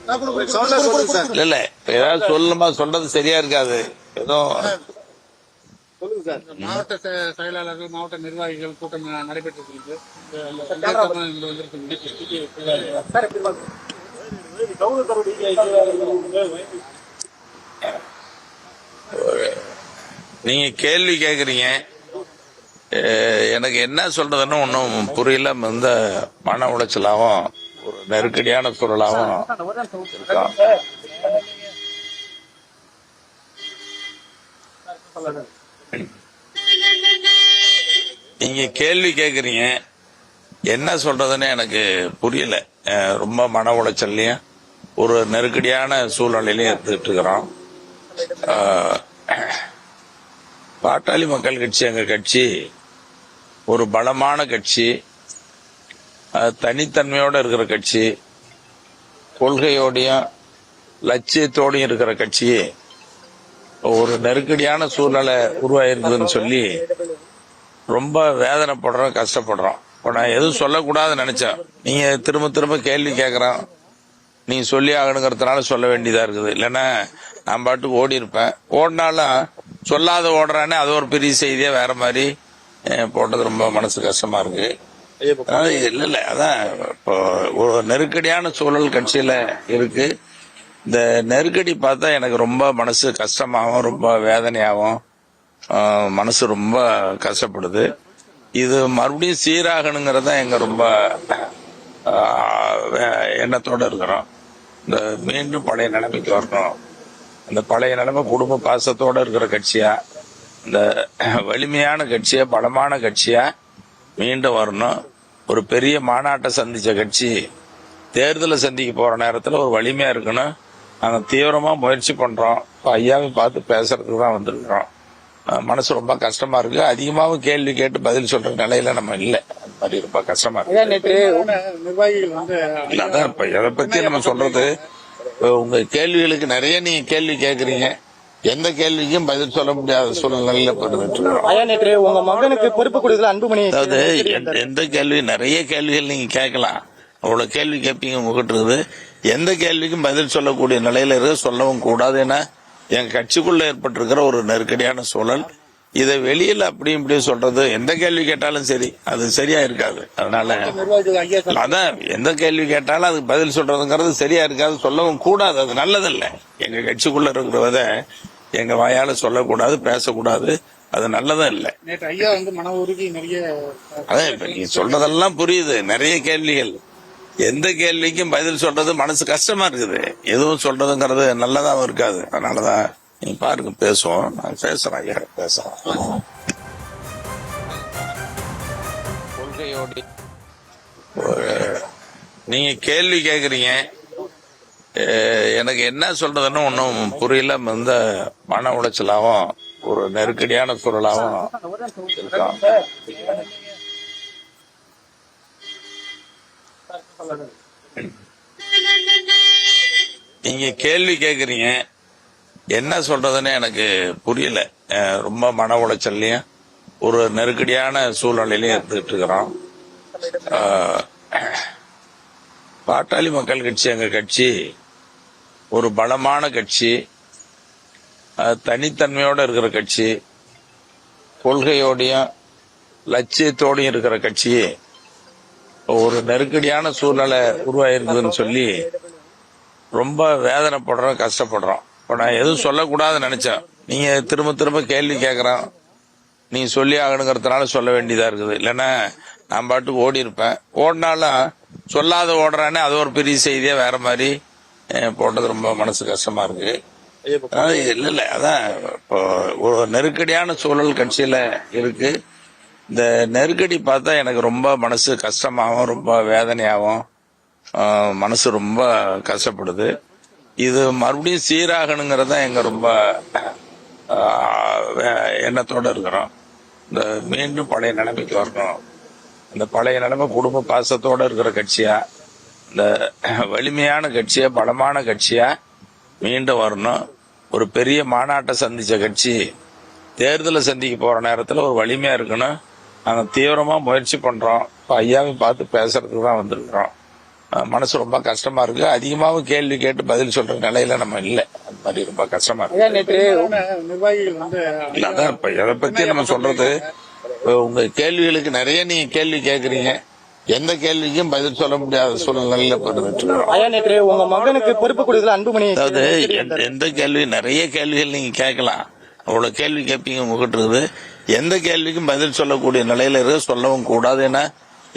இல்ல இல்ல ஏதாவது சொல்லணுமா, சொல்றது சரியா இருக்காது. ஏதோ மாவட்ட செயலாளர்கள், மாவட்ட நிர்வாகிகள் கூட்டம் நடைபெற்றிருக்கு. நீங்க கேள்வி கேக்குறீங்க, எனக்கு என்ன சொல்றதுன்னு ஒன்னும் புரியல. இந்த மன உளைச்சலாவும் ஒரு நெருக்கடியான சூழலாவும் இருக்கான். நீங்க கேள்வி கேக்குறீங்க, என்ன சொல்றதுன்னு எனக்கு புரியல. ரொம்ப மன உளைச்சல்லையும் ஒரு நெருக்கடியான சூழ்நிலையிலையும் எடுத்துக்கிட்டு இருக்கிறோம். பாட்டாளி மக்கள் கட்சி எங்க கட்சி ஒரு பலமான கட்சி, தனித்தன்மையோட இருக்கிற கட்சி, கொள்கையோடையும் லட்சியத்தோடையும் இருக்கிற கட்சி ஒரு நெருக்கடியான சூழ்நிலை உருவாயிருக்குதுன்னு சொல்லி ரொம்ப வேதனைப்படுறோம், கஷ்டப்படுறோம். இப்போ நான் எதுவும் சொல்லக்கூடாதுன்னு நினைச்சேன். நீங்க திரும்ப திரும்ப கேள்வி கேட்கறோம், நீ சொல்லி ஆகணுங்கிறதுனால சொல்ல வேண்டியதா இருக்குது. இல்லைன்னா நான் பாட்டுக்கு ஓடி இருப்பேன். ஓடினாலும் சொல்லாத ஓடுறானே, அது ஒரு பெரிய செய்தியா வேற மாதிரி போட்டது ரொம்ப மனசு கஷ்டமா இருக்கு. இல்ல இல்ல அதான் இப்போ ஒரு நெருக்கடியான சூழல் கட்சியில இருக்கு. இந்த நெருக்கடி பார்த்தா எனக்கு ரொம்ப மனசு கஷ்டமாகவும் ரொம்ப வேதனையாகவும் மனசு ரொம்ப கஷ்டப்படுது. இது மறுபடியும் சீராகணுங்கிறத எங்க ரொம்ப எண்ணத்தோட இருக்கிறோம். இந்த மீண்டும் பழைய நிலைமைக்கு வரணும். அந்த பழைய நிலைமை குடும்ப பாசத்தோட இருக்கிற கட்சியா, இந்த வலிமையான கட்சியா, பலமான கட்சியா மீண்டும் வரணும். ஒரு பெரிய மாநாட்டை சந்திச்ச கட்சி தேர்தலை சந்திக்க போற நேரத்தில் ஒரு வலிமையா இருக்கணும். நாங்க தீவிரமா முயற்சி பண்றோம். ஐயாவை பார்த்து பேசுறதுக்கு தான் வந்திருக்கிறோம். மனசு ரொம்ப கஷ்டமா இருக்கு. அதிகமாவும் கேள்வி கேட்டு பதில் சொல்ற நிலையில நம்ம இல்ல. அது மாதிரி ரொம்ப கஷ்டமா இருக்கு. இல்ல அதான் இப்ப எதை பத்தி நம்ம சொல்றது, உங்க கேள்விகளுக்கு நிறைய நீங்க கேள்வி கேக்குறீங்க, எந்த கேள்விக்கும் பதில் சொல்ல முடியாத சூழ்நிலையில உங்க மகனுக்கு பொறுப்பு கொடுக்கல அன்புமணி. அதாவது எந்த கேள்வி, நிறைய கேள்விகள் நீங்க கேட்கலாம், அவ்வளவு கேள்வி கேட்பீங்க உங்ககிட்ட இருக்குது. எந்த கேள்விக்கும் பதில் சொல்லக்கூடிய நிலையில இருக்க சொல்லவும் கூடாது. ஏன்னா என் கட்சிக்குள்ள ஏற்பட்டிருக்கிற ஒரு நெருக்கடியான சூழல். இதை வெளியில அப்படி இப்படி சொல்றது, எந்த கேள்வி கேட்டாலும் சரி அது சரியா இருக்காது. அதனால அதான் எந்த கேள்வி கேட்டாலும் அதுக்கு பதில் சொல்றதுங்கிறது சரியா இருக்காது, சொல்லவும் கூடாது. அது நல்லதில்லை. எங்க கட்சிக்குள்ள இருக்கிறத எங்க வாயால சொல்லக்கூடாது, பேசக்கூடாது. அது நல்லதும் இல்லை. ஐயா மன உறுதி நிறைய, அதான் இப்ப நீங்க சொல்றதெல்லாம் புரியுது. நிறைய கேள்விகள், எந்த கேள்விக்கும் பதில் சொல்றது மனசு கஷ்டமா இருக்குது. எதுவும் சொல்றதுங்கிறது நல்லதாவும் இருக்காது. அதனாலதான் நீங்க பாருங்க, பேசுவோம். நான் பேசுறேன், ஐயா பேசுறேன். கொள்கையோடு நீங்க கேள்வி கேக்குறீங்க, எனக்கு என்ன சொல்றதுன்னு ஒன்னும் புரியல. இந்த மன உளைச்சலாவும் ஒரு நெருக்கடியான சூழலாவும் இருக்கான். நீங்க கேள்வி கேக்குறீங்க, என்ன சொல்றதுன்னு எனக்கு புரியல. ரொம்ப மன உளைச்சல்லையும் ஒரு நெருக்கடியான சூழ்நிலையிலையும் எடுத்துக்கிட்டு இருக்கிறோம். பாட்டாளி மக்கள் கட்சி எங்க கட்சி ஒரு பலமான கட்சி, தனித்தன்மையோட இருக்கிற கட்சி, கொள்கையோடையும் லட்சியத்தோடையும் இருக்கிற கட்சி ஒரு நெருக்கடியான சூழ்நிலை உருவாயிருக்குதுன்னு சொல்லி ரொம்ப வேதனைப்படுறோம், கஷ்டப்படுறோம். இப்ப நான் எதுவும் சொல்லக்கூடாதுன்னு நினைச்சேன். நீங்க திரும்ப திரும்ப கேள்வி கேட்கறோம், நீ சொல்லி ஆகணுங்கிறதுனால சொல்ல வேண்டியதா இருக்குது. இல்லைன்னா நான் பாட்டுக்கு ஓடி இருப்பேன். ஓடினாலும் சொல்லாத ஓடுறானே, அது ஒரு பெரிய செய்தியா வேற மாதிரி போட்டது ரொம்ப மனசு கஷ்டமா இருக்கு. இல்ல இல்ல அதான் இப்போ ஒரு நெருக்கடியான சூழல் கட்சியில இருக்கு. இந்த நெருக்கடி பார்த்தா எனக்கு ரொம்ப மனசு கஷ்டமாகவும் ரொம்ப வேதனையாகவும் மனசு ரொம்ப கஷ்டப்படுது. இது மறுபடியும் சீராகணுங்கிறத எங்க ரொம்ப எண்ணத்தோட இருக்கிறோம். இந்த மீண்டும் பழைய நிலைமைக்கு வரணும். இந்த பழைய நிலைமை குடும்ப பாசத்தோட இருக்கிற கட்சியா, இந்த வலிமையான கட்சியா, பலமான கட்சியா மீண்டும் வரணும். ஒரு பெரிய மாநாட்டை சந்திச்ச கட்சி தேர்தலை சந்திக்க போற நேரத்தில் ஒரு வலிமையா இருக்கணும். நாங்க தீவிரமா முயற்சி பண்றோம். ஐயாவை பார்த்து பேசுறதுக்கு தான் வந்திருக்கிறோம். மனசு ரொம்ப கஷ்டமா இருக்கு. அதிகமாகவும் கேள்வி கேட்டு பதில் சொல்ற நிலையில நம்ம இல்லை. அந்த மாதிரி ரொம்ப கஷ்டமா இருக்கு. ஐயா நேற்று நிர்வாகிகள் வந்து இல்ல, அதான் இப்ப எதை பத்தி நம்ம சொல்றது, உங்க கேள்விகளுக்கு நிறைய நீங்க கேள்வி கேக்குறீங்க, எந்த கேள்விக்கும் பதில் சொல்ல முடியாத சூழ்நிலையில இருக்கிறோம். ஐயா நேற்று உங்க மகனுக்கு பொறுப்பு கொடுக்கல அன்புமணி அதாவது எந்த கேள்வி, நிறைய கேள்விகள் நீங்க கேட்கலாம், அவ்வளவு கேள்வி கேட்பீங்க உங்ககிட்ட இருக்குது. எந்த கேள்விக்கும் பதில் சொல்லக்கூடிய நிலையில இருக்க சொல்லவும் கூடாது. ஏன்னா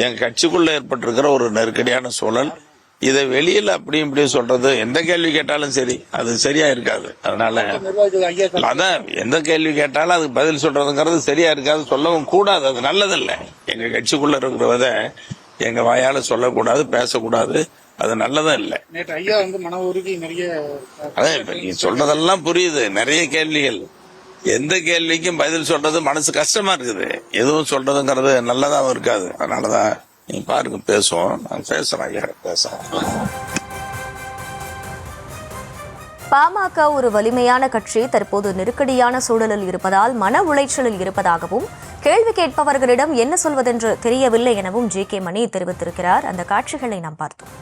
எங்க கட்சிக்குள்ள ஏற்பட்டிருக்கிற ஒரு நெருக்கடியான சூழல். இதை வெளியில அப்படி இப்படி சொல்றது, எந்த கேள்வி கேட்டாலும் சரி அது சரியா இருக்காது. அதனால நிர்வாகிகள் ஐயா அதான் எந்த கேள்வி கேட்டாலும் அதுக்கு பதில் சொல்றதுங்கிறது சரியா இருக்காது, சொல்லவும் கூடாது. அது நல்லதில்லை. எங்க கட்சிக்குள்ள இருக்கிறத எங்க வாயால சொல்லக்கூடாது, பேசக்கூடாது. அது நல்லதும் இல்லை. நேற்று ஐயா வந்து மன உருகி நிறைய அதான் இப்ப நீங்க சொல்றதெல்லாம் புரியுது. நிறைய கேள்விகள், எந்த கேள்விக்கும் பதில் சொல்றது மனசு கஷ்டமா இருக்குது. எதுவும் சொல்றதுங்கிறது நல்லதாவும் இருக்காது. அதனாலதான் நீங்க பாருங்க, பேசுவோம், நான் பேசுறேன், ஐயா பேசுறேன். பாமக ஒரு வலிமையான கட்சி தற்போது நெருக்கடியான சூழலில் இருப்பதால் மன உளைச்சலில் இருப்பதாகவும், கேள்வி கேட்பவர்களிடம் என்ன சொல்வதென்று தெரியவில்லை எனவும் ஜே.கே. மணி தெரிவித்திருக்கிறார். அந்த காட்சிகளை நாம் பார்த்தோம்.